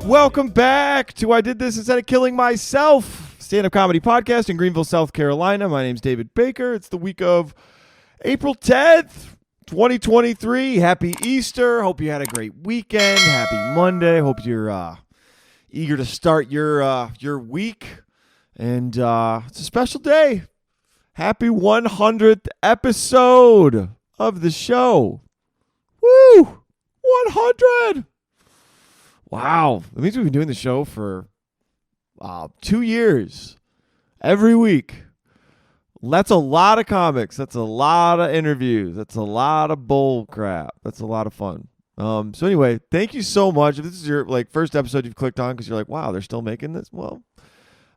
Welcome back to I Did This Instead of Killing Myself, stand-up comedy podcast in Greenville, South Carolina. My name's David Bakker. It's the week of April 10th, 2023. Happy Easter. Hope you had a great weekend. Happy Monday. Hope you're eager to start your week. And it's a special day. Happy 100th episode of the show. Woo! 100! Wow. That means we've been doing the show for 2 years. Every week. That's a lot of comics. That's a lot of interviews. That's a lot of bull crap. That's a lot of fun. So anyway, thank you so much. If this is your first episode you've clicked on because you're like, wow, they're still making this. Well,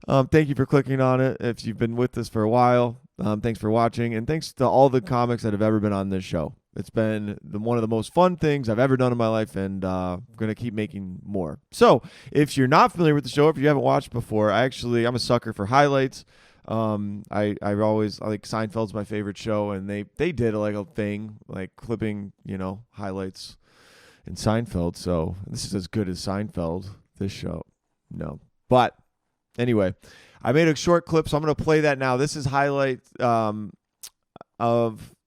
thank you for clicking on it. If you've been with us for a while, thanks for watching. And thanks to all the comics that have ever been on this show. It's been one of the most fun things I've ever done in my life, and I'm going to keep making more. So if you're not familiar with the show, if you haven't watched before, I'm a sucker for highlights. I always, Seinfeld's my favorite show, and they did a thing, clipping, highlights in Seinfeld. So this is as good as Seinfeld, this show. No. But anyway, I made a short clip, so I'm going to play that now. This is highlights of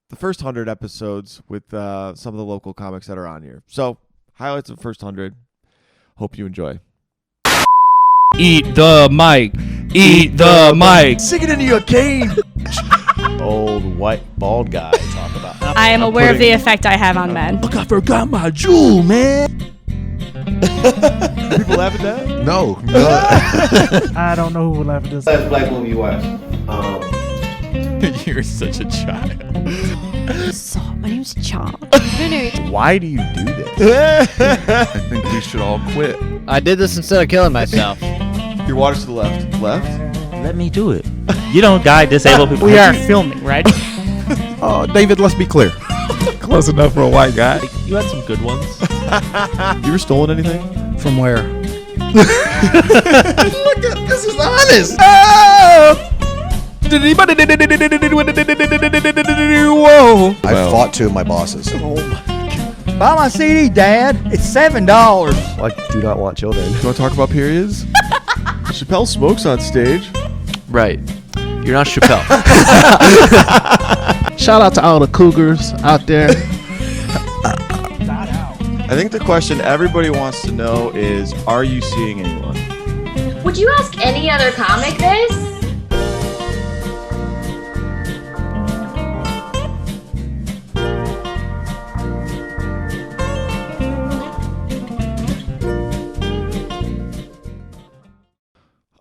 the first 100 episodes with some of the local comics that are on here. So, highlights of the first 100. Hope you enjoy. Eat the mic. Eat the mic. Sing it into your cane. Old white bald guy talk about. I am aware of the effect I have on men. Look, I forgot my jewel, man. People laugh at that? No. I don't know who would laugh at this. Last black movie you watched? You're such a child. So, my name's Chong. Why do you do this? I think we should all quit. I did this instead of killing myself. Your water's to the left. Left? Let me do it. You don't guide disabled people. We are filming, right? David, let's be clear. Close enough for a white guy. You had some good ones. You ever stolen anything? From where? Look at this is honest. Whoa. I fought two of my bosses. Oh my God. Buy my CD, Dad. It's $7. I do not want children. You want to talk about periods? Chappelle smokes on stage. Right. You're not Chappelle. Shout out to all the cougars out there. I think the question everybody wants to know is, are you seeing anyone? Would you ask any other comic this?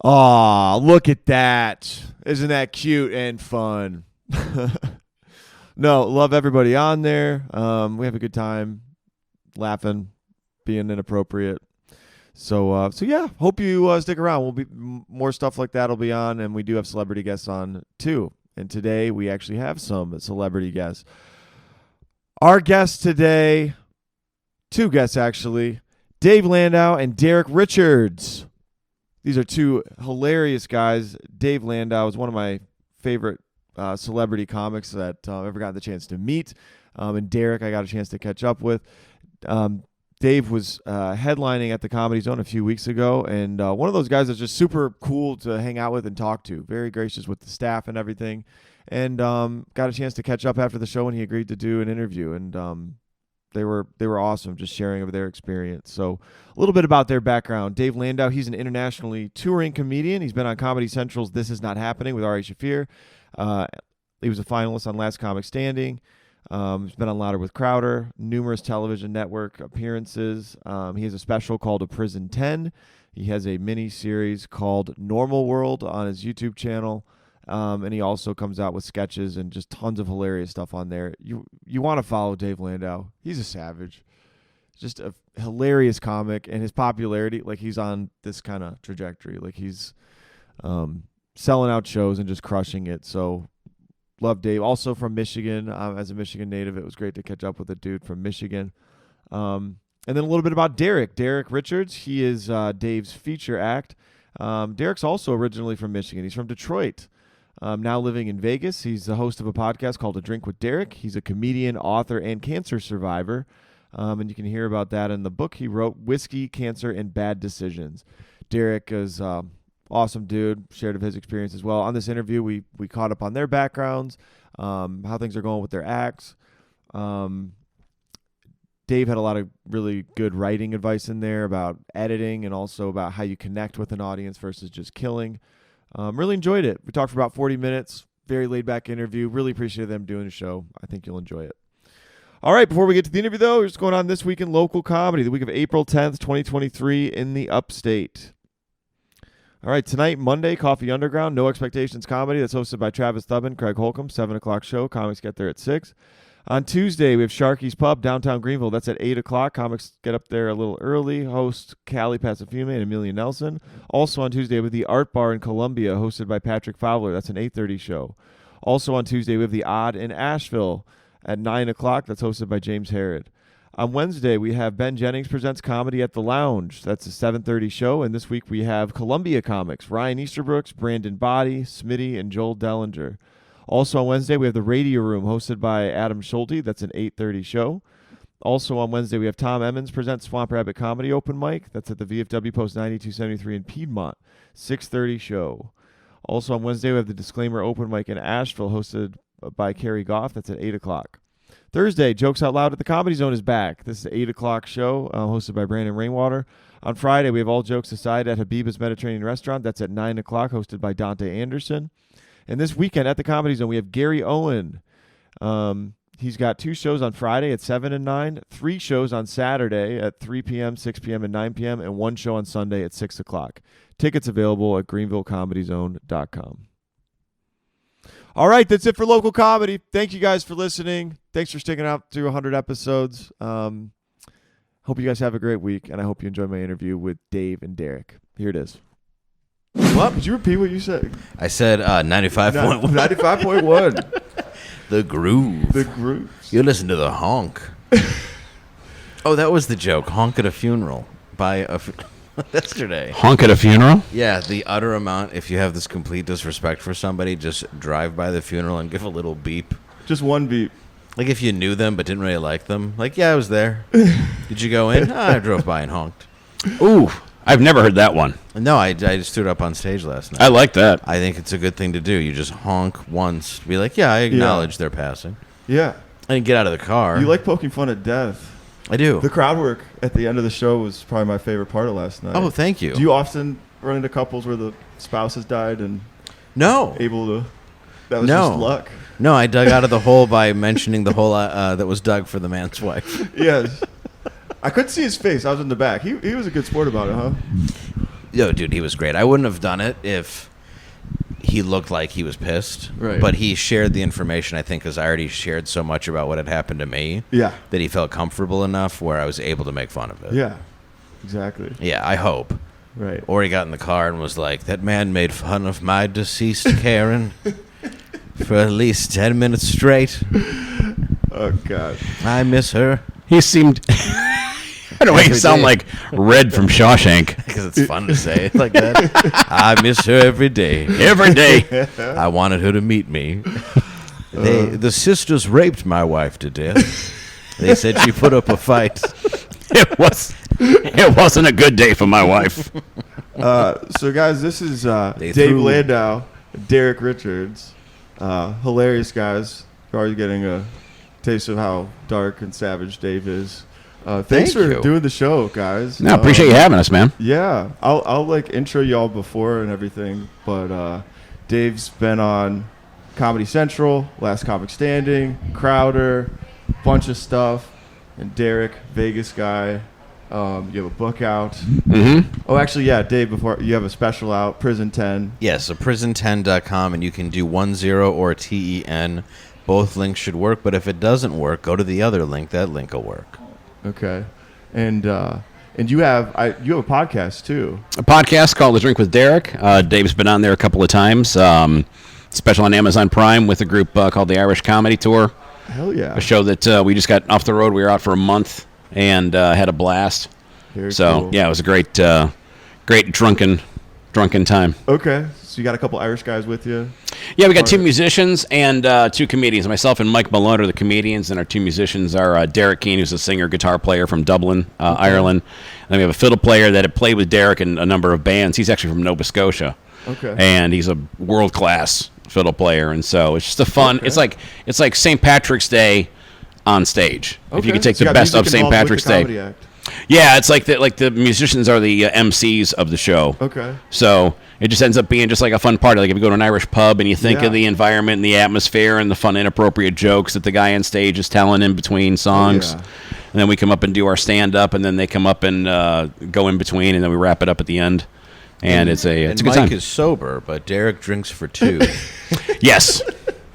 Aw, look at that. Isn't that cute and fun? No, love everybody on there. We have a good time laughing, being inappropriate. So yeah, hope you stick around. We'll be more stuff like that will be on, and we do have celebrity guests on too. And today we actually have some celebrity guests. Our guests today, two guests actually, Dave Landau and Derek Richards. These are two hilarious guys. Dave Landau is one of my favorite celebrity comics that I've ever gotten the chance to meet. And Derek, I got a chance to catch up with. Dave was headlining at the Comedy Zone a few weeks ago, and one of those guys that's just super cool to hang out with and talk to. Very gracious with the staff and everything. And got a chance to catch up after the show, and he agreed to do an interview. And they were awesome, just sharing of their experience. So a little bit about their background. Dave Landau, he's an internationally touring comedian. He's been on Comedy Central's This Is Not Happening with Ari Shaffir. He was a finalist on Last Comic Standing. He's been on Louder with Crowder, numerous television network appearances. He has a special called A Prison 10. He has a mini series called Normal World on his YouTube channel. And he also comes out with sketches and just tons of hilarious stuff on there. You want to follow Dave Landau. He's a savage. Just a hilarious comic, and his popularity, he's on this kind of trajectory. He's selling out shows and just crushing it. So love Dave. Also from Michigan. As a Michigan native, it was great to catch up with a dude from Michigan. And then a little bit about Derek Richards. He is Dave's feature act. Derek's also originally from Michigan. He's from Detroit. Now living in Vegas. He's the host of a podcast called A Drink with Derek. He's a comedian, author, and cancer survivor. And you can hear about that in the book he wrote, Whiskey, Cancer, and Bad Decisions. Derek is awesome dude, shared of his experience as well. On this interview, we caught up on their backgrounds, how things are going with their acts. Dave had a lot of really good writing advice in there about editing and also about how you connect with an audience versus just killing. Really enjoyed it. We talked for about 40 minutes. Very laid-back interview. Really appreciate them doing the show. I think you'll enjoy it. All right, before we get to the interview, though, what's going on this week in local comedy, the week of April 10th, 2023 in the Upstate. All right, tonight, Monday, Coffee Underground, No Expectations Comedy. That's hosted by Travis Thubbin, Craig Holcomb, 7 o'clock show. Comics get there at 6. On Tuesday, we have Sharky's Pub, downtown Greenville. That's at 8 o'clock. Comics get up there a little early. Host Callie Pacifume and Amelia Nelson. Also on Tuesday, we have the Art Bar in Columbia, hosted by Patrick Fowler. That's an 8:30 show. Also on Tuesday, we have the Odd in Asheville at 9 o'clock. That's hosted by James Harrod. On Wednesday, we have Ben Jennings Presents Comedy at the Lounge. That's a 7:30 show. And this week, we have Columbia Comics, Ryan Easterbrooks, Brandon Body, Smitty, and Joel Dellinger. Also on Wednesday, we have the Radio Room hosted by Adam Schulte. That's an 8:30 show. Also on Wednesday, we have Tom Emmons Presents Swamp Rabbit Comedy Open Mic. That's at the VFW Post 9273 in Piedmont, 6:30 show. Also on Wednesday, we have the Disclaimer Open Mic in Asheville hosted by Carrie Goff. That's at 8 o'clock. Thursday, Jokes Out Loud at the Comedy Zone is back. This is an 8 o'clock show hosted by Brandon Rainwater. On Friday, we have All Jokes Aside at Habiba's Mediterranean Restaurant. That's at 9 o'clock hosted by Dante Anderson. And this weekend at the Comedy Zone, we have Gary Owen. He's got 2 shows on Friday at 7 and 9, 3 shows on Saturday at 3 p.m., 6 p.m., and 9 p.m., and 1 show on Sunday at 6 o'clock. Tickets available at greenvillecomedyzone.com. All right, that's it for local comedy. Thank you guys for listening. Thanks for sticking out through 100 episodes. Hope you guys have a great week, and I hope you enjoy my interview with Dave and Derek. Here it is. What? Could you repeat what you said? I said 95.1. 95.1. The groove. The groove. You listen to the honk. Oh, that was the joke. Honk at a funeral by yesterday. Honk at a funeral? Yeah, the utter amount. If you have this complete disrespect for somebody, just drive by the funeral and give a little beep. Just one beep. Like if you knew them but didn't really like them. Like, yeah, I was there. Did you go in? I drove by and honked. Ooh, I've never heard that one. No, I just threw it up on stage last night. I like that. I think it's a good thing to do. You just honk once. Be like, yeah, I acknowledge their passing. Yeah. And get out of the car. You like poking fun at death. I do. The crowd work at the end of the show was probably my favorite part of last night. Oh, thank you. Do you often run into couples where the spouse has died and No. able to... That was just luck. No, I dug out of the hole by mentioning the hole that was dug for the man's wife. Yes. I couldn't see his face. I was in the back. He was a good sport about it, huh? Yo, dude, he was great. I wouldn't have done it if he looked like he was pissed. Right. But he shared the information, I think, because I already shared so much about what had happened to me. Yeah. That he felt comfortable enough where I was able to make fun of it. Yeah. Exactly. Yeah, I hope. Right. Or he got in the car and was like, that man made fun of my deceased Karen for at least 10 minutes straight. Oh, God. I miss her. He seemed... I don't make it sound like Red from Shawshank. Because it's fun to say it like that. I miss her every day. Every day. I wanted her to meet me. The sisters raped my wife to death. They said she put up a fight. It wasn't a good day for my wife. So, guys, this is Dave Landau, Derek Richards. Hilarious guys. You're already getting a taste of how dark and savage Dave is. Thanks for doing the show, guys. No, appreciate you having us, man. Yeah, I'll like intro y'all before and everything, but Dave's been on Comedy Central, Last Comic Standing, Crowder, bunch of stuff, and Derek, Vegas guy. You have a book out. Mm-hmm. Oh, actually, yeah, Dave. Before you have a special out, Prison 10. Yes, so prison10.com, and you can do 10 or TEN. Both links should work, but if it doesn't work, go to the other link. That link will work. Okay, and you have a podcast too. A podcast called A Drink with Derek. Dave's been on there a couple of times. Special on Amazon Prime with a group called the Irish Comedy Tour. Hell yeah! A show that we just got off the road. We were out for a month and had a blast. Very So cool. yeah, it was a great drunken time. Okay. So you got a couple Irish guys with you. Yeah, we got two musicians and two comedians. Myself and Mike Malone are the comedians, and our two musicians are Derek Keane, who's a singer, guitar player from Dublin, Ireland. And then we have a fiddle player that had played with Derek in a number of bands. He's actually from Nova Scotia. Okay. And he's a world-class fiddle player, and so it's just a fun. Okay. It's like St. Patrick's Day on stage. If you Okay. could take So you the got best music of St. involved with Patrick's the Day. comedy act. Yeah, it's like the musicians are the MCs of the show. Okay. So it just ends up being just like a fun party. Like if you go to an Irish pub and you think Yeah. of the environment and the atmosphere and the fun, inappropriate jokes that the guy on stage is telling in between songs. Yeah. And then we come up and do our stand-up, and then they come up and go in between, and then we wrap it up at the end. And it's a good Mike time. is sober, but Derek drinks for two. Yes.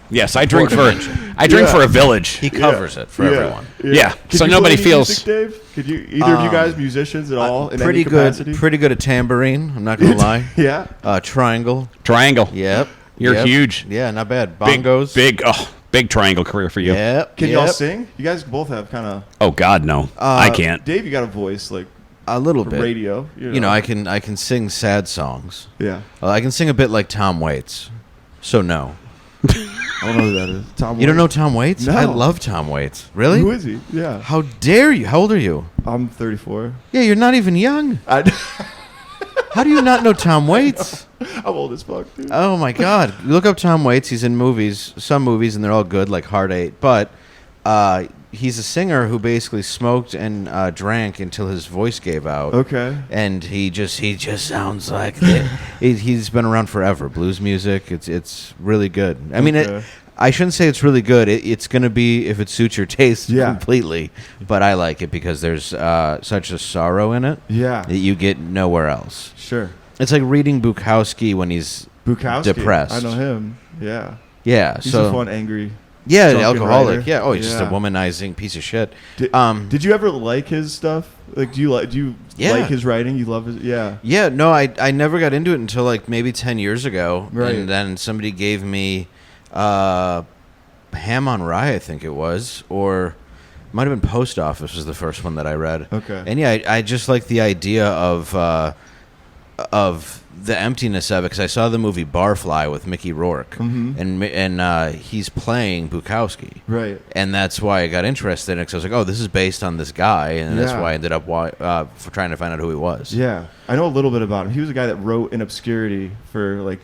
Yes, I drink for Yeah. for a village. He covers it for everyone. Yeah. Could So you nobody play any feels music, Dave? Could you either of you guys musicians at all in Pretty any capacity? good. Pretty good at tambourine. I'm not gonna lie. Yeah. Triangle. triangle. Yep. You're Yep. huge. Yeah, not bad. Big, Bongos. big triangle career for you. Yep. Can yep. y'all sing? You guys both have kind of. Oh God, no. I can't. Dave, you got a voice like A little for bit. radio. You know, I can sing sad songs. Yeah. I can sing a bit like Tom Waits. So no. I don't know who that is. Tom. You don't Waits? know Tom Waits? No. I love Tom Waits. Really? Who is he? Yeah. How dare you? How old are you? I'm 34. Yeah, you're not even young. I'm How do you not know Tom Waits? old as fuck, dude. Oh my God! Look up Tom Waits. He's in movies, some movies, and they're all good, like Hard Eight. But he's a singer who basically smoked and drank until his voice gave out. Okay. And he just sounds like he's been around forever. Blues music. It's really good. I mean, Okay. I shouldn't say it's really good. It's gonna be if it suits your taste Yeah. completely. But I like it because there's such a sorrow in it Yeah. that you get nowhere else. Sure. It's like reading Bukowski when he's Bukowski. depressed. I know him. Yeah. yeah. He's so a fun, angry. yeah, the drunken alcoholic. writer. Yeah. Oh, he's just a Yeah. womanizing piece of shit. Did you ever like his stuff? Like, do you Yeah. like his writing? You love his? Yeah. Yeah, no, I never got into it until like maybe 10 years ago. Right. And then somebody gave me Ham on Rye, I think it was, or might have been Post Office was the first one that I read. Okay. And yeah, I just like the idea of the emptiness of it because I saw the movie Barfly with Mickey Rourke, and he's playing Bukowski. Right. And that's why I got interested in it because I was like, oh, this is based on this guy, and that's Yeah. why I ended up for trying to find out who he was. Yeah. I know a little bit about him. He was a guy that wrote in obscurity for like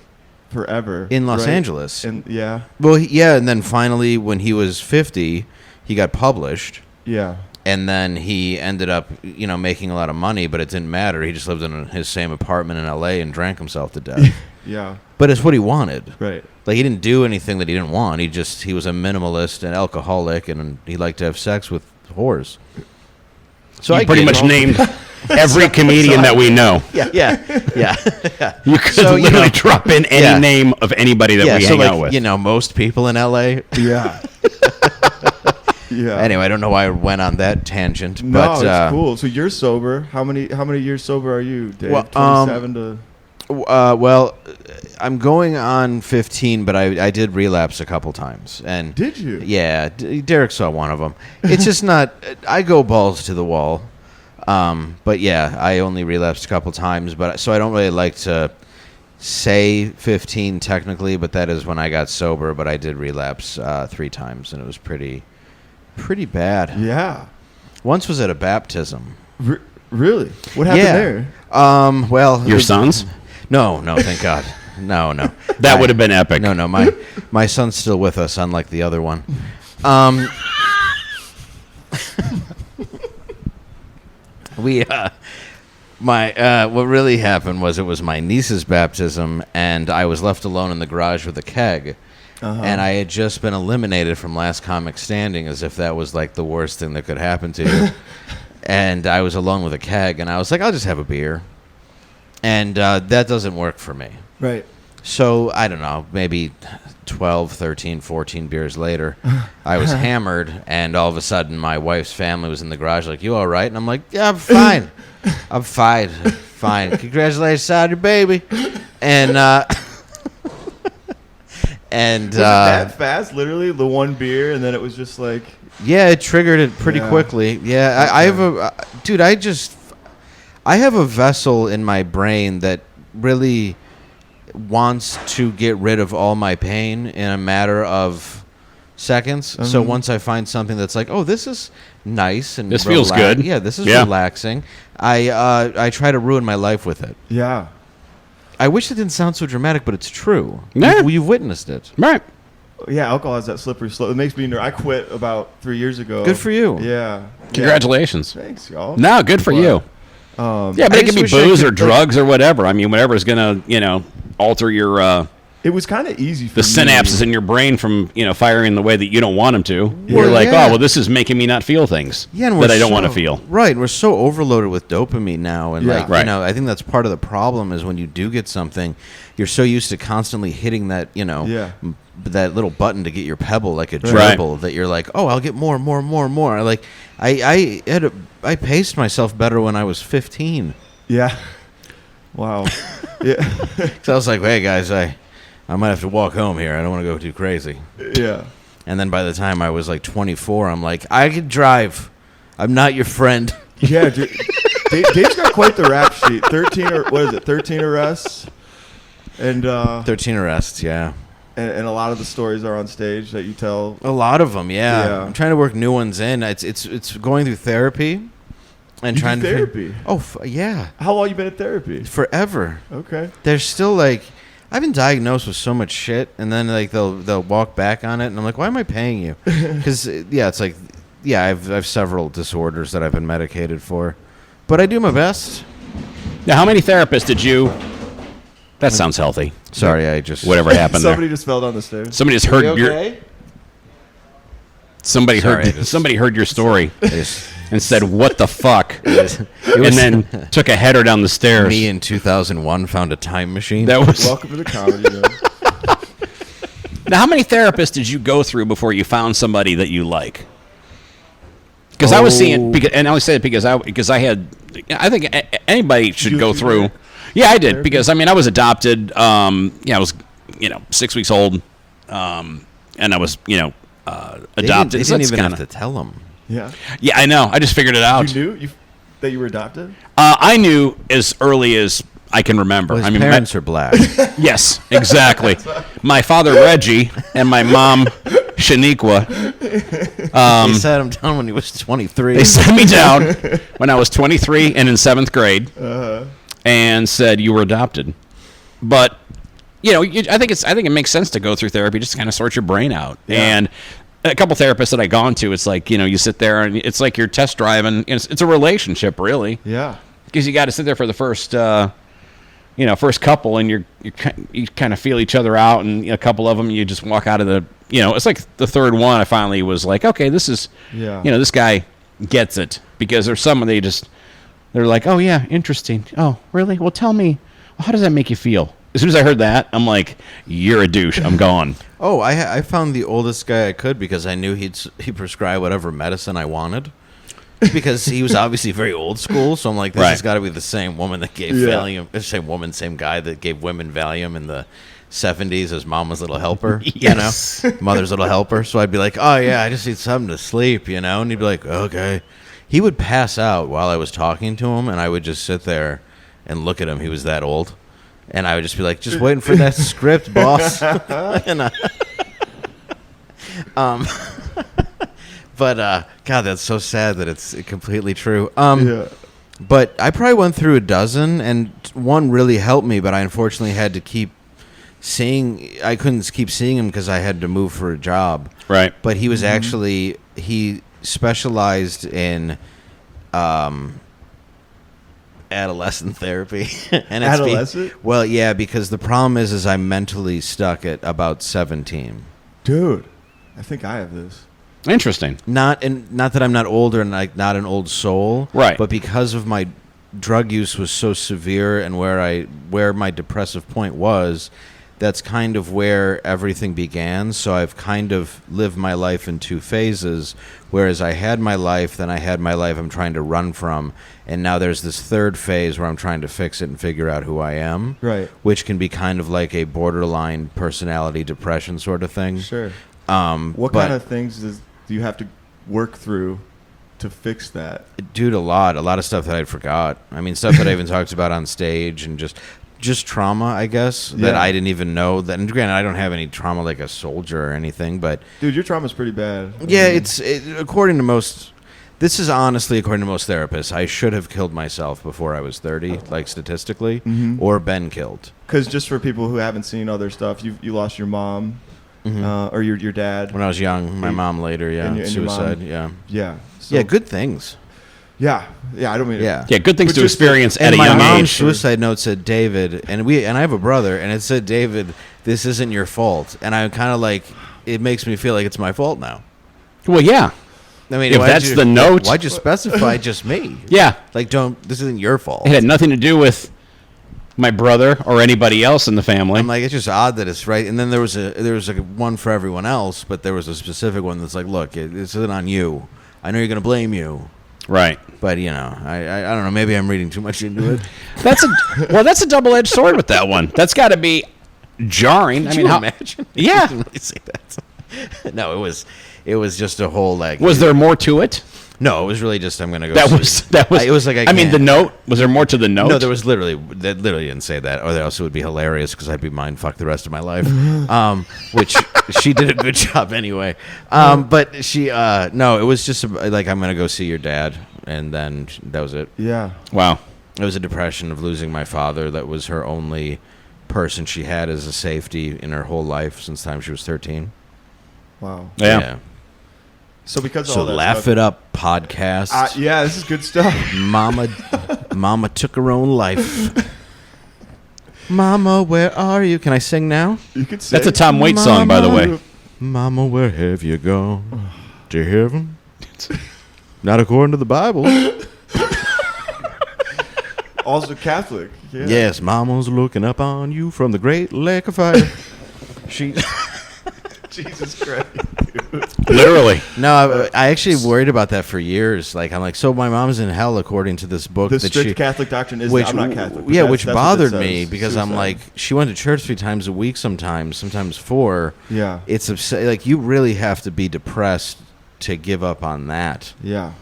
forever In Los right? Angeles. And yeah. Well, yeah, and then finally, when he was 50, he got published, Yeah. and then he ended up, making a lot of money, but it didn't matter. He just lived in his same apartment in L.A. and drank himself to death. Yeah. But it's what he wanted. Right. Like, he didn't do anything that he didn't want. He was a minimalist and alcoholic, and he liked to have sex with whores. So You pretty get much it. named every comedian that we know. Yeah. You could So, literally drop in any yeah. name of anybody that we so hang out with. most people in L.A. Yeah. Yeah. Anyway, I don't know why I went on that tangent, No, but it's cool. So you're sober. How many years sober are you, Dave? Well, 27 to. well, I'm going on 15, but I did relapse a couple times. And Did you? Yeah, Derek saw one of them. It's just not. I go balls to the wall. But yeah, I only relapsed a couple times. But so I don't really like to say 15 technically, but that is when I got sober. But I did relapse 3 times, and it was pretty bad. Yeah. Once was at a baptism. Really? What happened Yeah. there? Well, Your sons? No, thank God. No. That would have been epic. No, my son's still with us, unlike the other one. What really happened was it was my niece's baptism, and I was left alone in the garage with a keg. And I had just been eliminated from Last Comic Standing, as if that was like the worst thing that could happen to you. And I was alone with a keg, and I was like, I'll just have a beer. And that doesn't work for me. Right. So, I don't know, maybe 12, 13, 14 beers later, I was hammered, and all of a sudden my wife's family was in the garage like, you all right? And I'm like, yeah, I'm fine. I'm fine. Fine. Congratulations on your baby. And, Was it that fast? Literally, the one beer, and then it was just like Yeah, it triggered it pretty Yeah. quickly. Yeah, I have a dude. I have a vessel in my brain that really wants to get rid of all my pain in a matter of seconds. So once I find something that's like, oh, this is nice and This feels good. Yeah, this is Yeah. relaxing. I try to ruin my life with it. Yeah. I wish it didn't sound so dramatic, but it's true. Yeah. You've witnessed it. Right. Yeah, alcohol has that slippery slope. It makes me nervous. I quit about 3 years ago. Good for you. Yeah. Congratulations. Yeah. Thanks, y'all. No, good for But, you. Yeah, but I it could just be wish I booze could, or like- drugs or whatever. I mean, whatever's gonna, alter your It was kind of easy for the me. synapses in your brain from firing the way that you don't want them to. Yeah. You're like, Yeah. oh, well, this is making me not feel things Yeah, and that I don't want to feel. Right, we're so overloaded with dopamine now, and Yeah. Right. I think that's part of the problem is when you do get something, you're so used to constantly hitting that, Yeah. that little button to get your pebble like a Right. dribble that you're like, oh, I'll get more. Like I paced myself better when I was 15. Yeah. Wow. Yeah. So I was like, hey guys, I might have to walk home here. I don't want to go too crazy. Yeah. And then by the time I was like 24, I'm like, I can drive. I'm not your friend. Yeah, dude. Dave's got quite the rap sheet. 13 arrests. And 13 arrests, yeah. and a lot of the stories are on stage that you tell. A lot of them, yeah. Yeah. I'm trying to work new ones in. It's going through therapy and You trying do to therapy? Yeah, How long you been in therapy? forever. Okay. There's still like I've been diagnosed with so much shit, and then like they'll walk back on it, and I'm like, why am I paying you? Because it's like I've several disorders that I've been medicated for, but I do my best. Now, how many therapists did you? That sounds healthy. Sorry, I just Whatever happened Somebody there. just fell down the stairs. Somebody just heard your. Somebody Sorry, heard. Somebody heard your story I just and said, "What the fuck?" it and was then took a header down the stairs. me in 2001 found a time machine. That was. Welcome to the comedy room. Now, how many therapists did you go through before you found somebody that you like? Because I was seeing, and I only say it because I had, I think anybody should you go do through. that? Yeah, I did because I mean I was adopted. I was 6 weeks old, and I was adopted. They So didn't that's even kinda- have to tell them. Yeah. Yeah, I know. I just figured it out. You knew that you were adopted? I knew as early as I can remember. Well, I his mean, parents are black. yes, exactly. My father Reggie and my mom Shaniqua. He sat him down when he was 23. They sat me down when I was 23 and in 7th grade, and said you were adopted. But I think it makes sense to go through therapy just to kind of sort your brain out. Yeah. And a couple therapists that I gone to, it's like you sit there and it's like you're test driving. It's a relationship really, Yeah. because you got to sit there for the first first couple, and you kind of feel each other out, and a couple of them you just walk out of the it's like the third one. I finally was like, okay, this is this guy gets it, because there's some they're like, oh yeah, interesting. Oh really? Well, tell me, how does that make you feel? As soon as I heard that, I'm like, you're a douche. I'm gone. Oh, I found the oldest guy I could because I knew he'd prescribe whatever medicine I wanted. Because he was obviously very old school, so I'm like, this has got to be the same woman that gave Valium. Same guy that gave women Valium in the 70s as Mama's Little Helper. Yes. Mother's Little Helper. So I'd be like, oh yeah, I just need something to sleep, and he'd be like, okay. He would pass out while I was talking to him, and I would just sit there and look at him. He was that old. And I would just be like, just waiting for that script, boss. But God, that's so sad that it's completely true. Yeah. But I probably went through a dozen, and one really helped me. But I unfortunately had to keep I couldn't keep seeing him because I had to move for a job. Right. But he was actually he specialized in adolescent therapy. And Adolescent? Well, yeah, because the problem is I'm mentally stuck at about 17. Dude, I think I have this. Interesting. Not that I'm not older and like not an old soul, Right. But because of my drug use was so severe and where my depressive point was, that's kind of where everything began. So I've kind of lived my life in two phases. Whereas I had my life, then I had my life I'm trying to run from, and now there's this third phase where I'm trying to fix it and figure out who I am. Right. Which can be kind of like a borderline personality depression sort of thing. Sure. But What kind of things do you have to work through to fix that? Dude, a lot of stuff that I forgot. I mean, stuff that I even talked about on stage, and just trauma, I guess, that I didn't even know. That, and granted, I don't have any trauma like a soldier or anything, but dude, your trauma's pretty bad. Yeah, according to most. This is honestly, according to most therapists, I should have killed myself before I was 30, like statistically, or been killed. Because just for people who haven't seen other stuff, you lost your mom, or your dad when I was young. My mom later, and suicide, yeah, so, yeah, good things. Yeah, I don't mean yeah, good things to experience at and a my young mom's age. suicide note said, David, and I have a brother, and it said, David, this isn't your fault, and I'm kind of like, it makes me feel like it's my fault now. Well, yeah. I mean, if that's the note, why'd you specify just me? Yeah, like this isn't your fault. It had nothing to do with my brother or anybody else in the family. I'm like, it's just odd that it's right. And then there was a one for everyone else, but there was a specific one that's like, look, this isn't on you. I know you're going to blame you, right? But I don't know. Maybe I'm reading too much into it. That's a double-edged sword with that one. That's got to be jarring. Could you imagine? Yeah. Really say that. No, it was just a whole like. Was there more to it? No, it was really just I'm gonna go. That was. It was like I mean, the note. Was there more to the note? No, there was literally didn't say that, or else it would be hilarious because I'd be mind fucked the rest of my life. Which she did a good job anyway. But she no, it was just like I'm gonna go see your dad, and then that was it. Yeah. Wow. It was a depression of losing my father. That was her only person she had as a safety in her whole life since the time she was 13. Wow. Yeah. So because of so all that laugh stuff, it up podcast. Yeah, this is good stuff. Mama took her own life. Mama, where are you? Can I sing now? You can sing. That's a Tom Waits song, by the way. Mama, where have you gone? To heaven? Not according to the Bible. Also Catholic. Yeah. Yes, Mama's looking up on you from the great lake of fire. She. Jesus Christ. Literally. No, I actually worried about that for years. Like, I'm like, so my mom's in hell according to this book. The strict Catholic doctrine is I'm not Catholic. Yeah, which bothered me because I'm like, she went to church 3 times a week sometimes 4. Yeah. It's like, you really have to be depressed to give up on that. Yeah.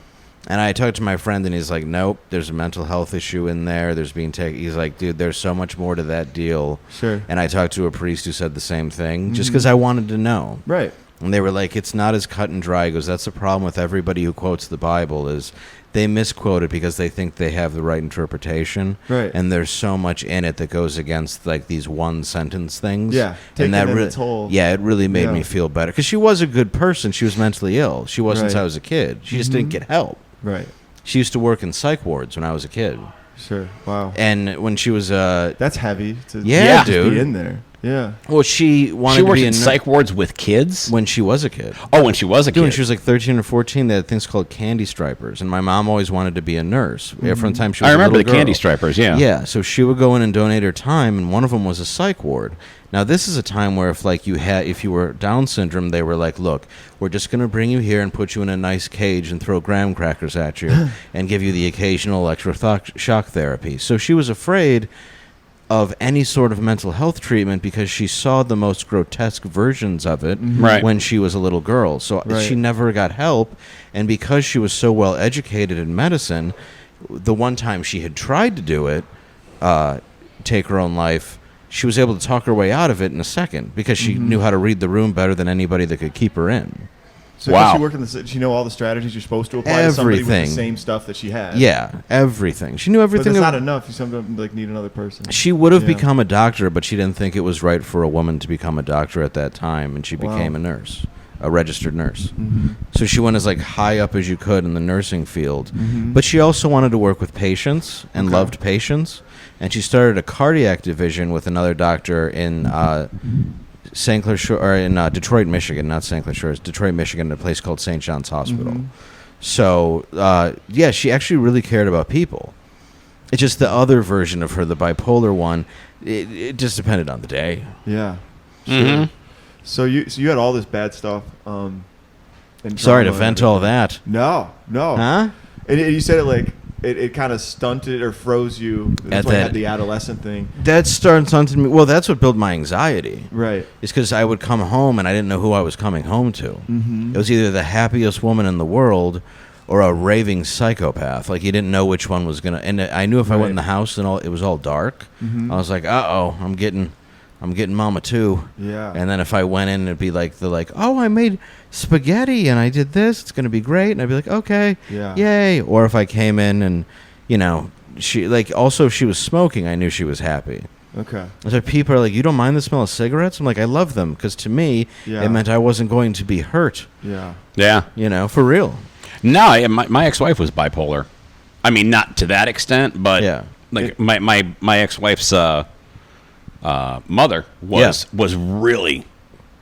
And I talked to my friend, and he's like, nope, there's a mental health issue in there. There's being taken. He's like, dude, there's so much more to that deal. Sure. And I talked to a priest who said the same thing, just because I wanted to know. Right. And they were like, it's not as cut and dry. He goes, that's the problem with everybody who quotes the Bible is they misquote it because they think they have the right interpretation. Right. And there's so much in it that goes against like these one sentence things. Yeah. And that it really made me feel better. Because she was a good person. She was mentally ill. She was since I was a kid. She just didn't get help. Right. She used to work in psych wards when I was a kid. Sure. Wow. And when she was that's heavy to dude. be in there. Yeah. Well, she wanted She to worked be in psych wards with kids when she was a kid. Oh, when she was a kid. When she was like 13 or 14, they had things called candy stripers, and my mom always wanted to be a nurse. From the time she was I remember a the little candy girl. stripers. Yeah. Yeah. So she would go in and donate her time, and one of them was a psych ward. Now, this is a time where if you were Down syndrome, they were like, look, we're just going to bring you here and put you in a nice cage and throw graham crackers at you and give you the occasional electroshock therapy. So she was afraid of any sort of mental health treatment because she saw the most grotesque versions of it when she was a little girl. So she never got help. And because she was so well educated in medicine, the one time she had tried to do it, take her own life, she was able to talk her way out of it in a second because she knew how to read the room better than anybody that could keep her in. So does she work in does she know all the strategies you're supposed to apply to somebody with the same stuff that she had? Yeah, everything. She knew everything. But that's not enough. You sometimes need another person. She would have become a doctor, but she didn't think it was right for a woman to become a doctor at that time, and she became a nurse, a registered nurse. So she went as like high up as you could in the nursing field. But she also wanted to work with patients and loved patients, and she started a cardiac division with another doctor in St. Clair Shores, or in Detroit, Michigan, not St. Clair Shores, Detroit, Michigan, at a place called St. John's Hospital. So, she actually really cared about people. It's just the other version of her, the bipolar one, it just depended on the day. Yeah. Sure. So you had all this bad stuff. Sorry to vent all that. No. Huh? And you said it like it kind of stunted or froze you. That's why I had the adolescent thing. That started stunting me. Well, that's what built my anxiety. Right. It's because I would come home and I didn't know who I was coming home to. It was either the happiest woman in the world or a raving psychopath. Like, you didn't know which one was going to... And I knew if I went in the house and it was all dark, I was like, uh-oh, I'm getting Mama too. Yeah. And then if I went in, it'd be like, oh, I made spaghetti and I did this. It's going to be great. And I'd be like, okay, yay. Or if I came in and, she, like, also if she was smoking, I knew she was happy. Okay. So people are like, you don't mind the smell of cigarettes? I'm like, I love them because to me, it meant I wasn't going to be hurt. Yeah. Yeah. For real. No, my ex-wife was bipolar. I mean, not to that extent, but like my ex-wife's mother was really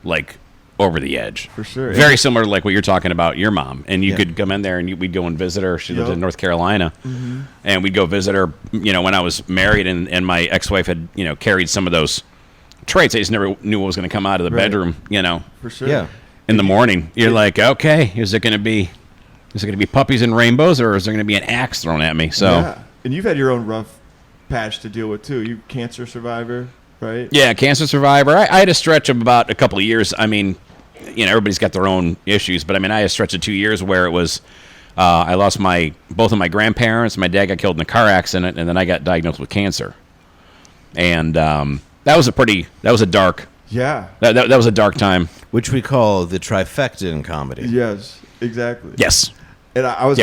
like over the edge. For sure. Very similar to like what you're talking about, your mom. And you could come in there and we'd go and visit her. She lived in North Carolina. And we'd go visit her, when I was married and my ex-wife had, carried some of those traits. I just never knew what was going to come out of the bedroom, For sure. Yeah. in the morning. You're like, okay, is it going to be puppies and rainbows, or is there going to be an axe thrown at me? So, and you've had your own rough patch to deal with too. You cancer survivor, right? Yeah, cancer survivor. I had a stretch of about a couple of years. I mean, everybody's got their own issues, but I mean, I had a stretch of 2 years where it was I lost both of my grandparents. My dad got killed in a car accident, and then I got diagnosed with cancer. And that was a dark. Yeah. That was a dark time. Which we call the trifecta in comedy. Yes, exactly. Yes. And I was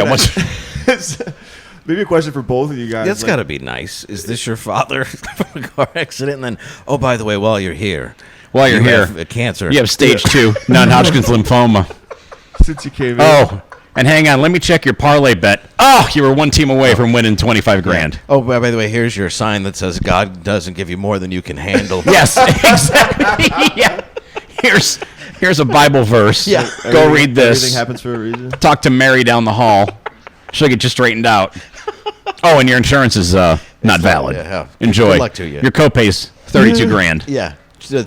maybe a question for both of you guys. That's got to be nice. Is this your father from a car accident? And then, oh, by the way, while you're here, you have cancer. You have stage 2 non-Hodgkin's lymphoma. Since you came in. Oh, and hang on, let me check your parlay bet. Oh, you were one team away from winning 25 grand. Yeah. Oh, by the way, here's your sign that says God doesn't give you more than you can handle. Yes, exactly. Yeah. Here's a Bible verse. Yeah. Go read this. Everything happens for a reason. Talk to Mary down the hall. She'll get you straightened out. Oh, and your insurance is not valid. Yeah. Enjoy. Good luck to you. Your copay's 32 grand. Yeah.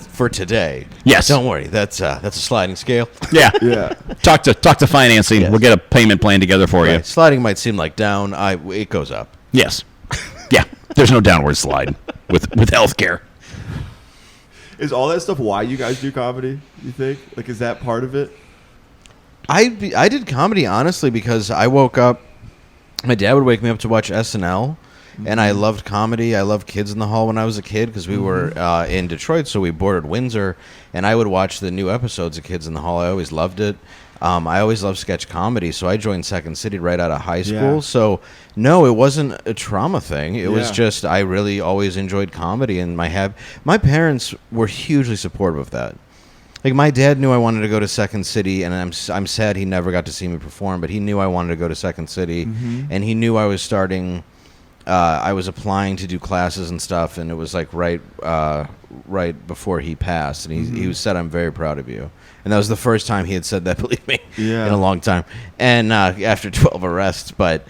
For today. Yes. Don't worry. That's a sliding scale. Yeah. Yeah. Talk to financing. Yes. We'll get a payment plan together for you. Sliding might seem like down. It goes up. Yes. Yeah. There's no downward slide with healthcare. Is all that stuff why you guys do comedy, you think? Like, is that part of it? I did comedy, honestly, because I woke up. My dad would wake me up to watch SNL, and I loved comedy. I loved Kids in the Hall when I was a kid because we were in Detroit, so we boarded Windsor, and I would watch the new episodes of Kids in the Hall. I always loved it. I always loved sketch comedy, so I joined Second City right out of high school. Yeah. So, no, it wasn't a trauma thing. It was just I really always enjoyed comedy, and my parents were hugely supportive of that. Like, my dad knew I wanted to go to Second City, and I'm sad he never got to see me perform, but he knew I wanted to go to Second City, and he knew I was starting... I was applying to do classes and stuff, and it was like right before he passed, and he said, "I'm very proud of you." And that was the first time he had said that, believe me, in a long time. And after 12 arrests, but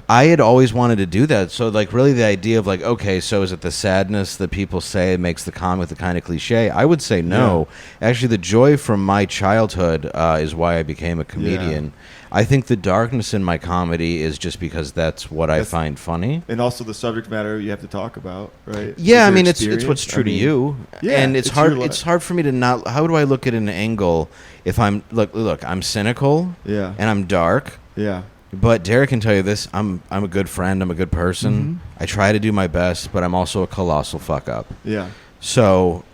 I had always wanted to do that. So, like, really the idea of, like, okay, so is it the sadness that people say makes the comic the kind of cliche? I would say no. Yeah. Actually, the joy from my childhood is why I became a comedian. Yeah. I think the darkness in my comedy is just because that's what I find funny. And also the subject matter you have to talk about, right? Yeah, I mean, it's what's true to you. Yeah, and it's hard for me to not... How do I look at an angle if I'm... Look, I'm cynical. Yeah. And I'm dark. Yeah. But Derek can tell you this. I'm a good friend. I'm a good person. I try to do my best, but I'm also a colossal fuck up. Yeah. So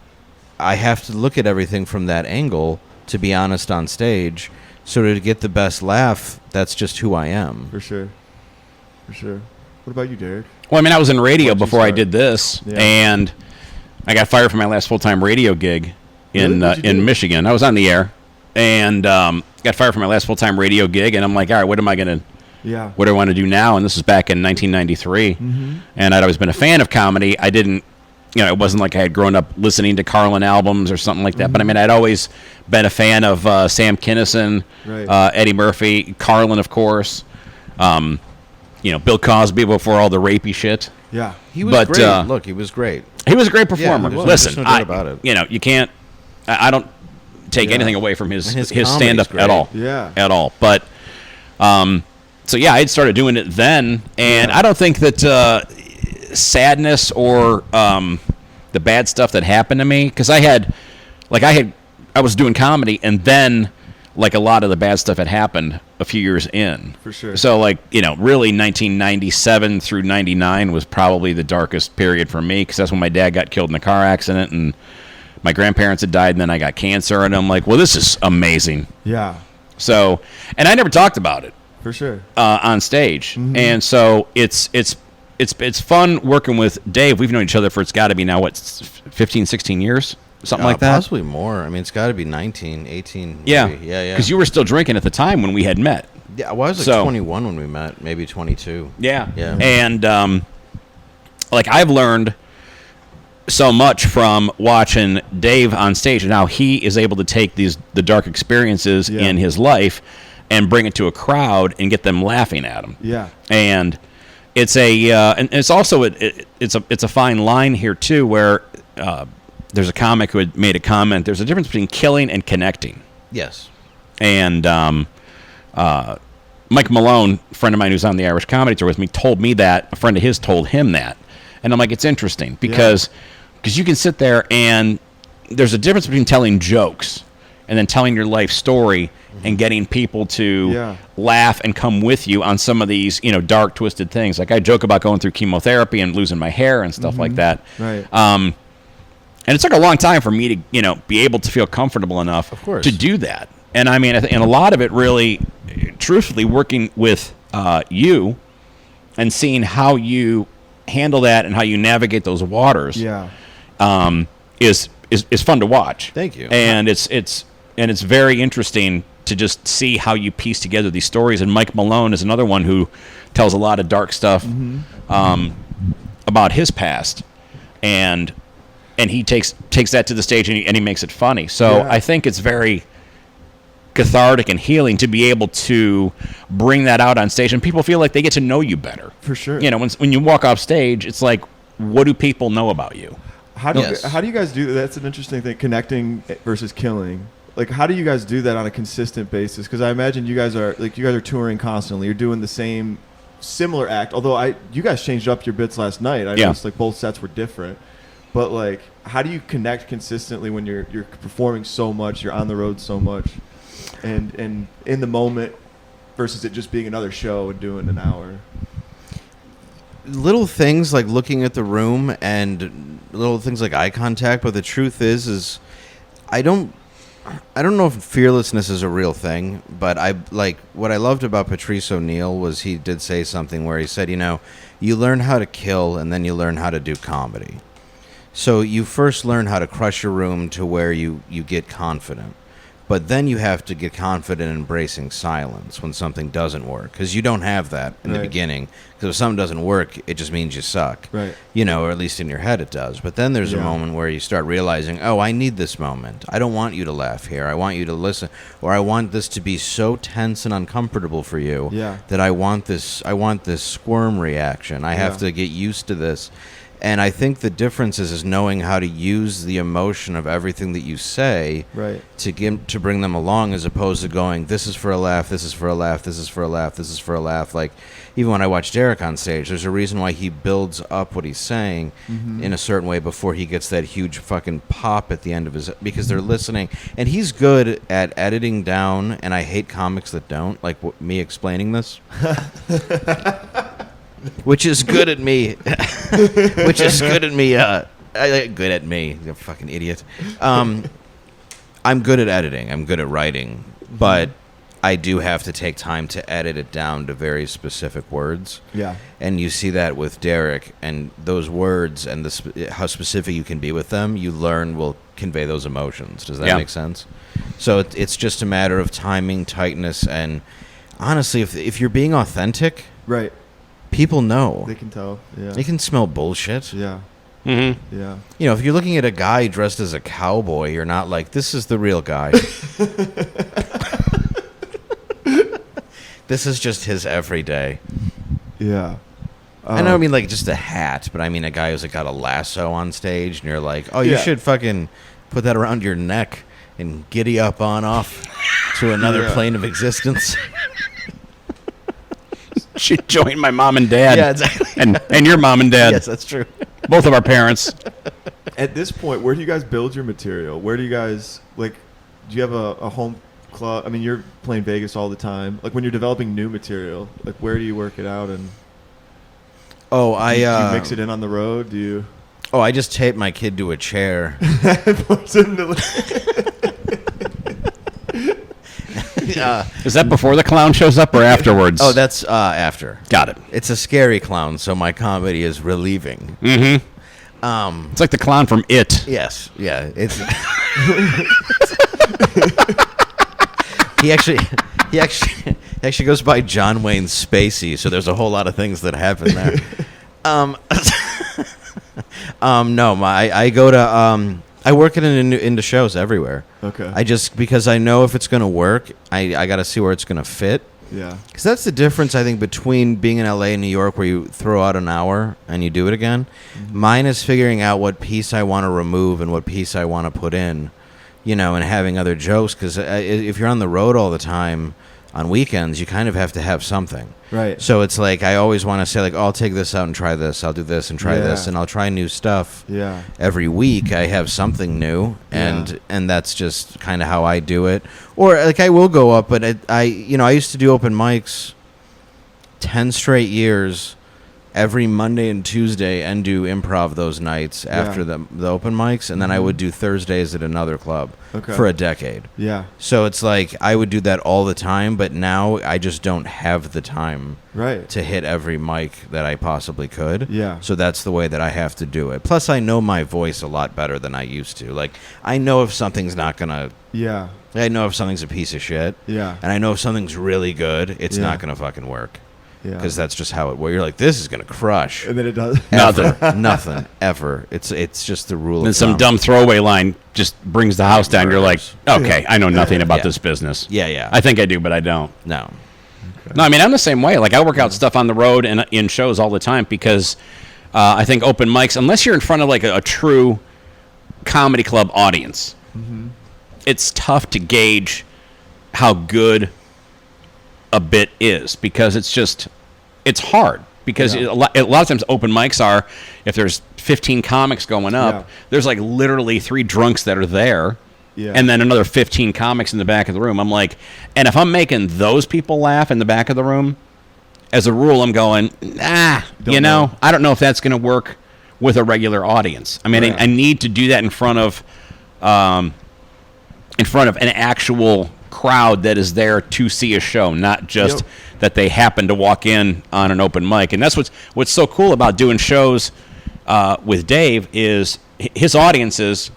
I have to look at everything from that angle to be honest on stage. So to get the best laugh, that's just who I am. For sure. What about you, Derek? Well, I mean, I was in radio before I did this, and I got fired from my last full-time radio gig in Michigan. I was on the air, and got fired from my last full-time radio gig, and I'm like, all right, what do I want to do now? And this is back in 1993, and I'd always been a fan of comedy. I didn't... it wasn't like I had grown up listening to Carlin albums or something like that. But I mean, I'd always been a fan of Sam Kinison, Eddie Murphy, Carlin, of course. Bill Cosby before all the rapey shit. Yeah, he was great. Look, he was great. He was a great performer. Yeah, Listen, no doubt about it. You can't. I don't take anything away from his stand-up great. at all. Yeah, at all. But So yeah, I had started doing it then, and I don't think that sadness or the bad stuff that happened to me, because I was doing comedy, and then like a lot of the bad stuff had happened a few years in. For sure. So like, really 1997 through 99 was probably the darkest period for me, because that's when my dad got killed in a car accident, and my grandparents had died, and then I got cancer, and I'm like, well, this is amazing. Yeah. So, and I never talked about it. For sure. On stage. Mm-hmm. And so it's fun working with Dave. We've known each other for, it's got to be now, 15, 16 years? Something like that? Possibly more. I mean, it's got to be 19, 18. Yeah. Maybe. Yeah. Because you were still drinking at the time when we had met. Yeah, well, I was like 21 when we met, maybe 22. Yeah. Yeah. And, I've learned so much from watching Dave on stage, and how he is able to take the dark experiences in his life and bring it to a crowd and get them laughing at him. Yeah. And it's and it's also it's a fine line here too, where there's a comic who had made a comment. There's a difference between killing and connecting. Yes. And Mike Malone, a friend of mine who's on the Irish Comedy Tour with me, told me that. A friend of his told him that, and I'm like, it's interesting because you can sit there and there's a difference between telling jokes and then telling your life story and getting people to laugh and come with you on some of these, dark, twisted things. Like I joke about going through chemotherapy and losing my hair and stuff like that. Right. And it took a long time for me to, be able to feel comfortable enough to do that. And I mean, and a lot of it really, truthfully, working with you and seeing how you handle that and how you navigate those waters is fun to watch. Thank you. And it's very interesting to just see how you piece together these stories. And Mike Malone is another one who tells a lot of dark stuff about his past, and he takes that to the stage and he makes it funny. So I think it's very cathartic and healing to be able to bring that out on stage, and people feel like they get to know you better. For sure. When you walk off stage, it's like, what do people know about you? How do you guys do that? That's an interesting thing, connecting versus killing. Like, how do you guys do that on a consistent basis? Because I imagine you guys are touring constantly. You're doing the same similar act. Although you guys changed up your bits last night. I noticed like both sets were different. But like, how do you connect consistently when you're performing so much, you're on the road so much, and in the moment versus it just being another show and doing an hour? Little things like looking at the room and little things like eye contact, but the truth is I don't know if fearlessness is a real thing, but what I loved about Patrice O'Neill was he did say something where he said, you learn how to kill and then you learn how to do comedy. So you first learn how to crush a room to where you get confident. But then you have to get confident in embracing silence when something doesn't work, because you don't have that in the beginning. Because if something doesn't work, it just means you suck. Right. Or at least in your head it does. But then there's a moment where you start realizing, oh, I need this moment. I don't want you to laugh here. I want you to listen. Or I want this to be so tense and uncomfortable for you that I want this squirm reaction. I have to get used to this. And I think the difference is knowing how to use the emotion of everything that you say to bring them along, as opposed to going, this is for a laugh, this is for a laugh, this is for a laugh, this is for a laugh. Like, even when I watch Derek on stage, there's a reason why he builds up what he's saying in a certain way before he gets that huge fucking pop at the end of his, because they're listening. And he's good at editing down, and I hate comics that don't, like me explaining this. Which is good at me. Which is good at me. Good at me. You fucking idiot. I'm good at editing. I'm good at writing. But I do have to take time to edit it down to very specific words. Yeah. And you see that with Derek. And those words and how specific you can be with them, you learn will convey those emotions. Does that make sense? So it's just a matter of timing, tightness, and honestly, if you're being authentic... Right. People know. They can tell. Yeah. They can smell bullshit. Yeah. Mm-hmm. Yeah. If you're looking at a guy dressed as a cowboy, you're not like, this is the real guy. This is just his everyday. Yeah. I don't mean like just a hat, but I mean a guy who's got a lasso on stage, and you're like, oh, you should fucking put that around your neck and giddy up on off to another plane of existence. She joined my mom and dad. Yeah, exactly. And your mom and dad. Yes, that's true. Both of our parents. At this point, where do you guys build your material? Where do you guys, like, do you have a home club? I mean, you're playing Vegas all the time. Like, when you're developing new material, like, where do you work it out? And Oh, do you mix it in on the road? Do you? Oh, I just tape my kid to a chair. Is that before the clown shows up or afterwards? Oh, that's after. Got it. It's a scary clown, so my comedy is relieving. Mm-hmm. It's like the clown from It. Yes, yeah. It's he actually goes by John Wayne Spacey, so there's a whole lot of things that happen there. No, I go to I work it into shows everywhere. Okay. Because I know if it's going to work, I got to see where it's going to fit. Yeah. Because that's the difference, I think, between being in LA and New York, where you throw out an hour and you do it again. Mm-hmm. Mine is figuring out what piece I want to remove and what piece I want to put in, and having other jokes. Because if you're on the road all the time on weekends, you kind of have to have something. Right. So it's like I always want to say, like, oh, I'll take this out and try this. I'll do this and try this, and I'll try new stuff. Yeah. Every week I have something new, and that's just kind of how I do it. Or like I will go up, but I used to do open mics 10 straight years, every Monday and Tuesday, and do improv those nights after the open mics, and then I would do Thursdays at another club for a decade. Yeah. So it's like I would do that all the time, but now I just don't have the time to hit every mic that I possibly could. Yeah. So that's the way that I have to do it. Plus, I know my voice a lot better than I used to. Like, I know if something's not gonna. Yeah. I know if something's a piece of shit. Yeah. And I know if something's really good, it's not gonna fucking work. Yeah. Because that's just how it. Where you're like, this is gonna crush. And then it does. Nothing ever. It's just the rule. And of some thumb. dumb throwaway line just brings the house down. You're like, okay, I know nothing about this business. Yeah. I think I do, but I don't. No. Okay. No, I mean, I'm the same way. Like, I work out stuff on the road and in shows all the time because I think open mics, unless you're in front of like a true comedy club audience, it's tough to gauge how good a bit is because it's hard because a lot of times open mics are, if there's 15 comics going up, there's like literally 3 drunks that are there, and then another 15 comics in the back of the room. I'm like, and if I'm making those people laugh in the back of the room, as a rule, I'm going, I don't know if that's going to work with a regular audience. I mean, I need to do that in front of an actual crowd that is there to see a show, not just that they happen to walk in on an open mic. And that's what's so cool about doing shows with Dave is his audiences.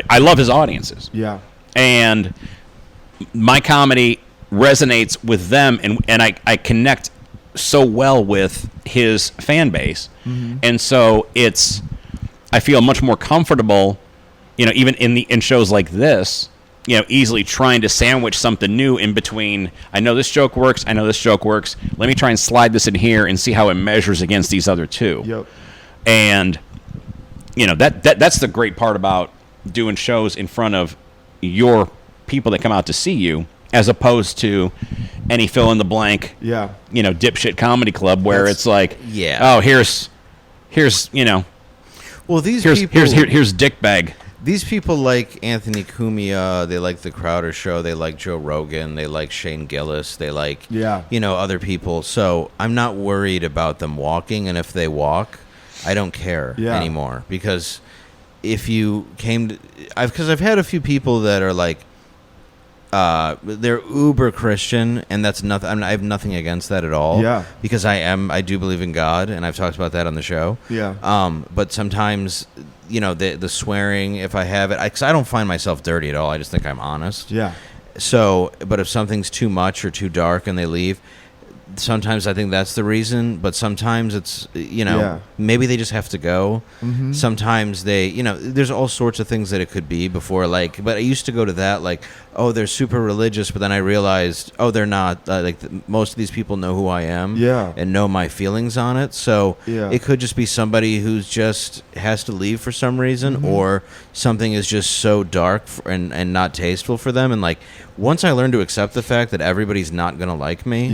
I love his audiences. Yeah. And my comedy resonates with them, and I connect so well with his fan base. And so I feel much more comfortable, even in shows like this, easily trying to sandwich something new in between. I know this joke works. Let me try and slide this in here and see how it measures against these other two. Yep. And that's the great part about doing shows in front of your people that come out to see you, as opposed to any fill in the blank, dipshit comedy club where it's like, oh, here's well, these people, here's dickbag. These people like Anthony Cumia, they like the Crowder Show, they like Joe Rogan, they like Shane Gillis, they like other people. So I'm not worried about them walking, and if they walk, I don't care anymore. Because if you came to, because I've had a few people that are like, they're uber Christian, and that's nothing. I have nothing against that at all. Yeah. Because I do believe in God, and I've talked about that on the show. Yeah. But sometimes, the swearing, if I have it, because I don't find myself dirty at all. I just think I'm honest. Yeah. So, but if something's too much or too dark and they leave, sometimes I think that's the reason, but sometimes it's, maybe they just have to go. Sometimes they, there's all sorts of things that it could be before, like, but I used to go to that, like, oh, they're super religious, but then I realized, oh, they're not, most of these people know who I am and know my feelings on it. So it could just be somebody who's just has to leave for some reason, or something is just so dark and not tasteful for them. And like, once I learned to accept the fact that everybody's not gonna like me,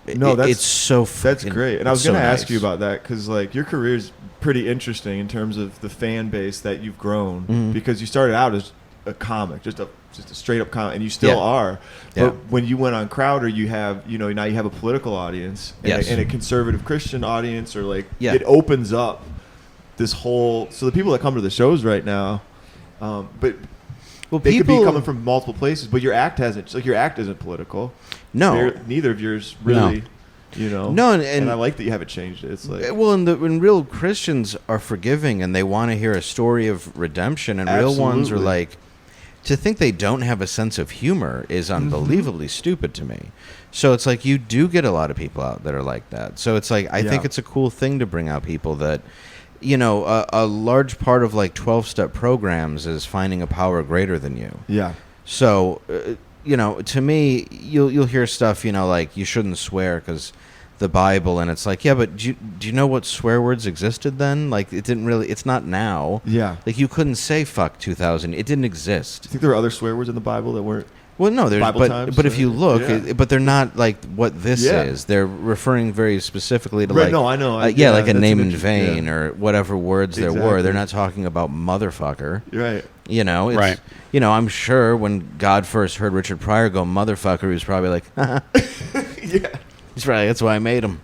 it's so. That's great. And I was so gonna nice. ask you about that because like your career's pretty interesting in terms of the fan base that you've grown because you started out as a comic, just a straight up comic, and you still are. But when you went on Crowder, you have now you have a political audience and a conservative Christian audience, or like it opens up this whole. So the people that come to the shows right now, but they could be coming from multiple places, but your act isn't political. No, neither of yours really. No, and I like that you haven't changed it. It's like and real Christians are forgiving and they want to hear a story of redemption, and real ones are like. To think they don't have a sense of humor is unbelievably stupid to me. So it's like you do get a lot of people out that are like that. So it's like I think it's a cool thing to bring out people that, a large part of like 12-step programs is finding a power greater than you. Yeah. So, to me, you'll hear stuff, like you shouldn't swear because the Bible, and it's like, yeah, but do you know what swear words existed then? Like it's not now. Yeah. Like you couldn't say fuck 2000. It didn't exist. Do you think there were other swear words in the Bible that weren't? Well, no, there's Bible times, but if you look, but they're not like what this Yeah. is. They're referring very specifically to Right, like no, I know. like a name in vain or whatever words there were. Exactly. They're not talking about motherfucker. Right. It's, Right. I'm sure when God first heard Richard Pryor go motherfucker, he was probably like, Yeah. he's probably, that's why I made him.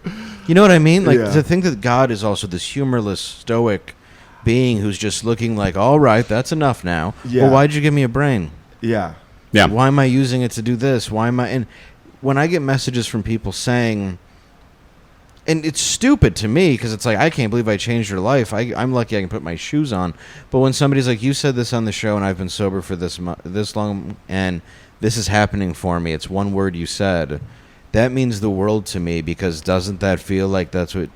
You know what I mean? Like Yeah. to think that God is also this humorless, stoic being who's just looking like, all right, that's enough now. Yeah. Well, why'd you give me a brain? Yeah. Yeah. Why am I using it to do this? Why am I? And when I get messages from people saying, and it's stupid to me because it's like, I can't believe I changed your life. I'm lucky I can put my shoes on. But when somebody's like, you said this on the show and I've been sober for this long and this is happening for me. It's one word you said. That means the world to me because doesn't that feel like that's what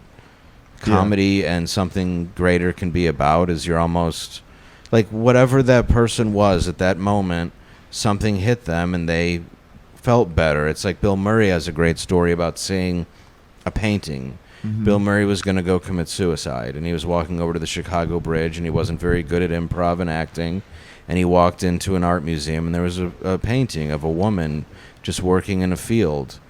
comedy and something greater can be about? Is you're almost like whatever that person was at that moment, something hit them and they felt better. It's like Bill Murray has a great story about seeing a painting. Bill Murray was going to go commit suicide and he was walking over to the Chicago Bridge and he wasn't very good at improv and acting, and he walked into an art museum and there was a painting of a woman just working in a field.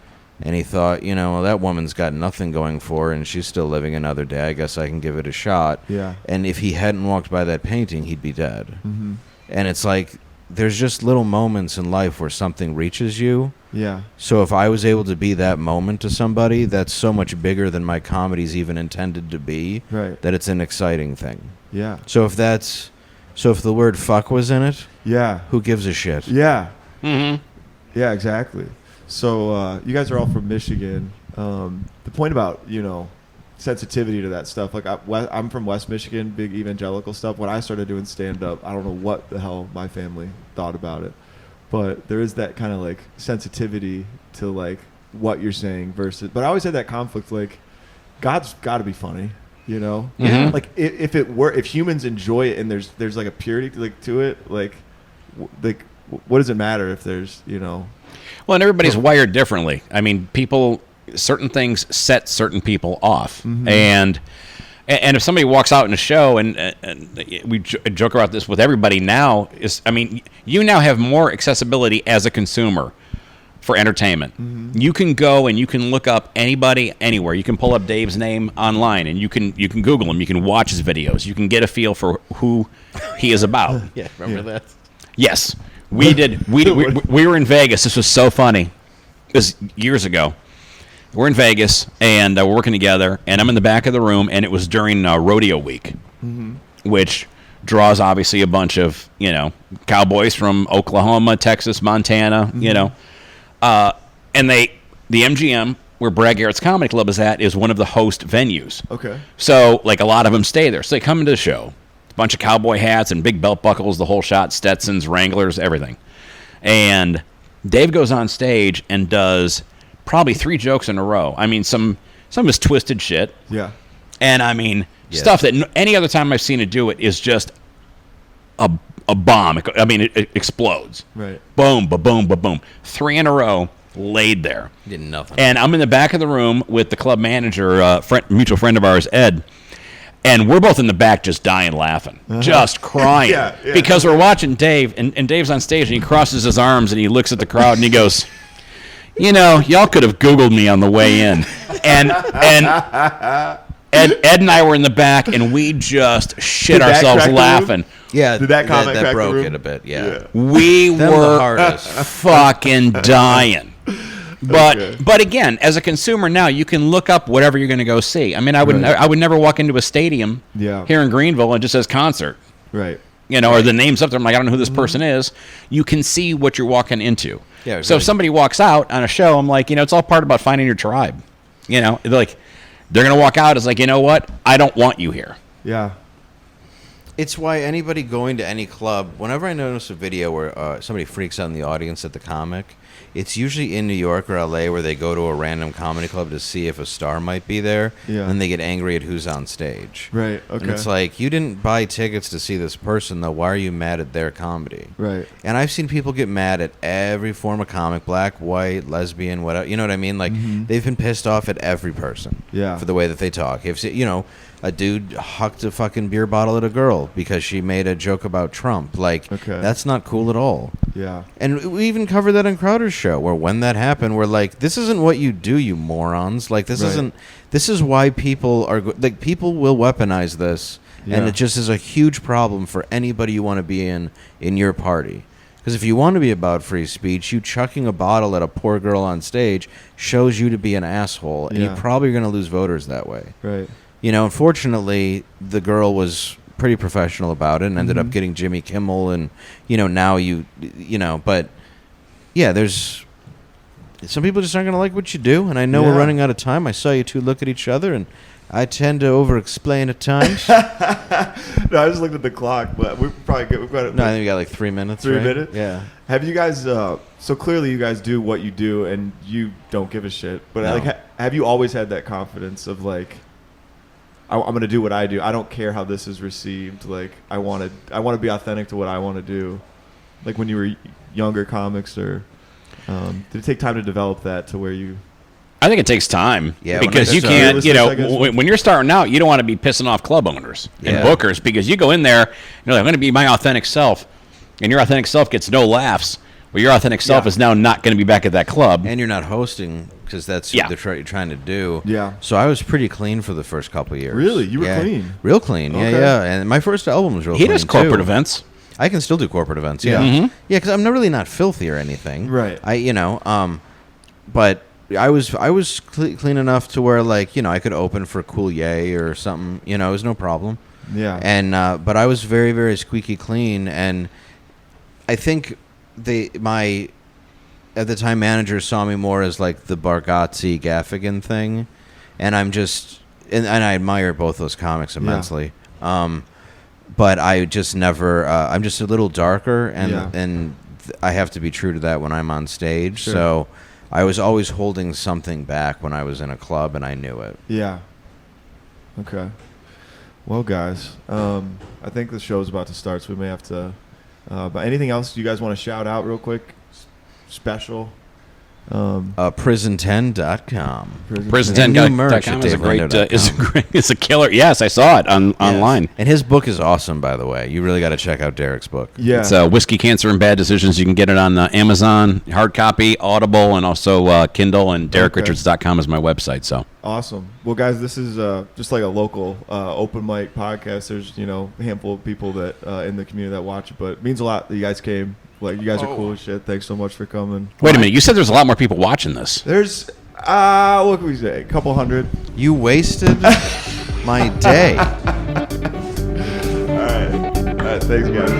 And he thought, that woman's got nothing going for her and she's still living another day. I guess I can give it a shot. Yeah. And if he hadn't walked by that painting, he'd be dead. And it's like, there's just little moments in life where something reaches you. Yeah. So if I was able to be that moment to somebody, that's so much bigger than my comedy's even intended to be. Right. That it's an exciting thing. Yeah. So if the word fuck was in it, Yeah. who gives a shit? Yeah. Yeah, exactly. So you guys are all from Michigan. The point about, sensitivity to that stuff, like I'm from West Michigan, big evangelical stuff. When I started doing stand-up, I don't know what the hell my family thought about it. But there is that kind of like sensitivity to like what you're saying versus, but I always had that conflict, like God's got to be funny, like if humans enjoy it and there's like a purity to it, like what does it matter if there's, Well, and everybody's wired differently. I mean, certain things set certain people off. And if somebody walks out in a show, and we joke about this with everybody now, you now have more accessibility as a consumer for entertainment. You can go and you can look up anybody anywhere. You can pull up Dave's name online and you can Google him. You can watch his videos. You can get a feel for who he is about. Yeah, remember that? Yes. We did. We were in Vegas. This was so funny. It was years ago. We're in Vegas, and we're working together, and I'm in the back of the room, and it was during Rodeo Week, which draws, obviously, a bunch of, cowboys from Oklahoma, Texas, Montana, and the MGM, where Brad Garrett's Comedy Club is at, is one of the host venues. Okay. So, like, a lot of them stay there. So they come into the show. A bunch of cowboy hats and big belt buckles, the whole shot, Stetsons, Wranglers, everything. And Dave goes on stage and does probably 3 jokes in a row. I mean, some of his twisted shit. Yeah. And, stuff that any other time I've seen it do it is just a bomb. It explodes. Right. Boom, ba-boom, ba-boom. 3 in a row, laid there. Did nothing. And I'm in the back of the room with the club manager, mutual friend of ours, Ed. And we're both in the back just dying laughing, just crying. Yeah. Because we're watching Dave, and Dave's on stage, and he crosses his arms, and he looks at the crowd, and he goes, y'all could have Googled me on the way in. And Ed and I were in the back, and we just shit Did that ourselves crack the laughing. room? Yeah, Did that comment crack the broke room? it a bit. Yeah. We Them the were hardest. fucking dying. But Okay. but again, as a consumer now, you can look up whatever you're going to go see. I mean, I would never walk into a stadium here in Greenville and it just says concert, Right. or the name's up there. I'm like, I don't know who this person is. You can see what you're walking into. Yeah, So if somebody walks out on a show, I'm like, it's all part about finding your tribe. They're like, they're going to walk out. It's like, you know what? I don't want you here. Yeah. It's why anybody going to any club, whenever I notice a video where somebody freaks out in the audience at the comic, it's usually in New York or LA where they go to a random comedy club to see if a star might be there. Yeah. And they get angry at who's on stage. Right. Okay. And it's like, you didn't buy tickets to see this person, though. Why are you mad at their comedy? Right. And I've seen people get mad at every form of comic, black, white, lesbian, whatever. You know what I mean? Like, they've been pissed off at every person Yeah. for the way that they talk. If a dude hucked a fucking beer bottle at a girl because she made a joke about Trump. Like, that's not cool at all. Yeah. And we even covered that on Crowder's show, where when that happened, we're like, this isn't what you do, you morons. Like, this is why people are, like, people will weaponize this, and it just is a huge problem for anybody you want to be in your party. Because if you want to be about free speech, you chucking a bottle at a poor girl on stage shows you to be an asshole, and you're probably going to lose voters that way. Right. Unfortunately, the girl was pretty professional about it and ended up getting Jimmy Kimmel, and now but yeah, there's some people just aren't going to like what you do, and I know we're running out of time. I saw you two look at each other, and I tend to over-explain at times. No, I just looked at the clock, but we're probably good. We've got it. No, I think we got like 3 minutes. 3 right? minutes? Yeah. Have you guys? So clearly, you guys do what you do, and you don't give a shit. But No. have you always had that confidence of like, I'm going to do what I do. I don't care how this is received. Like, I want to be authentic to what I want to do. Like when you were younger comics, or did it take time to develop that to where you? I think it takes time. Yeah, because you can't, when you're starting out, you don't want to be pissing off club owners and bookers, because you go in there, I'm going to be my authentic self, and your authentic self gets no laughs. Well, your authentic self is now not going to be back at that club. And you're not hosting, because that's what you're trying to do. Yeah. So I was pretty clean for the first couple of years. Really? You were clean? Real clean. Okay. Yeah. And my first album was real clean, He does corporate too. events. I can still do corporate events. Yeah. Yeah. Yeah, because I'm not really not filthy or anything. Right. But I was clean enough to where, like, I could open for Cool Yay or something. It was no problem. Yeah. And but I was very, very squeaky clean, and I think my at the time managers saw me more as like the Bargatze Gaffigan thing, and I'm just and I admire both those comics immensely. But I just never. I'm just a little darker, and I have to be true to that when I'm on stage. Sure. So I was always holding something back when I was in a club, and I knew it. Yeah. Okay. Well, guys, I think the show's about to start, so we may have to. But anything else you guys want to shout out real quick? Special. Prison10.com. Prison10.com is a killer. Yes, I saw it online. And his book is awesome, by the way. You really got to check out Derek's book. Yeah. It's Whiskey, Cancer, and Bad Decisions. You can get it on Amazon, hard copy, Audible, and also Kindle, and DerekRichards.com is my website. So awesome. Well, guys, this is just like a local open mic podcast. There's a handful of people that in the community that watch it, but it means a lot that you guys came. Like, you guys are cool as shit. Thanks so much for coming. Wait a minute. You said there's a lot more people watching this. There's what can we say? A couple hundred. You wasted my day. All right. Thanks, guys.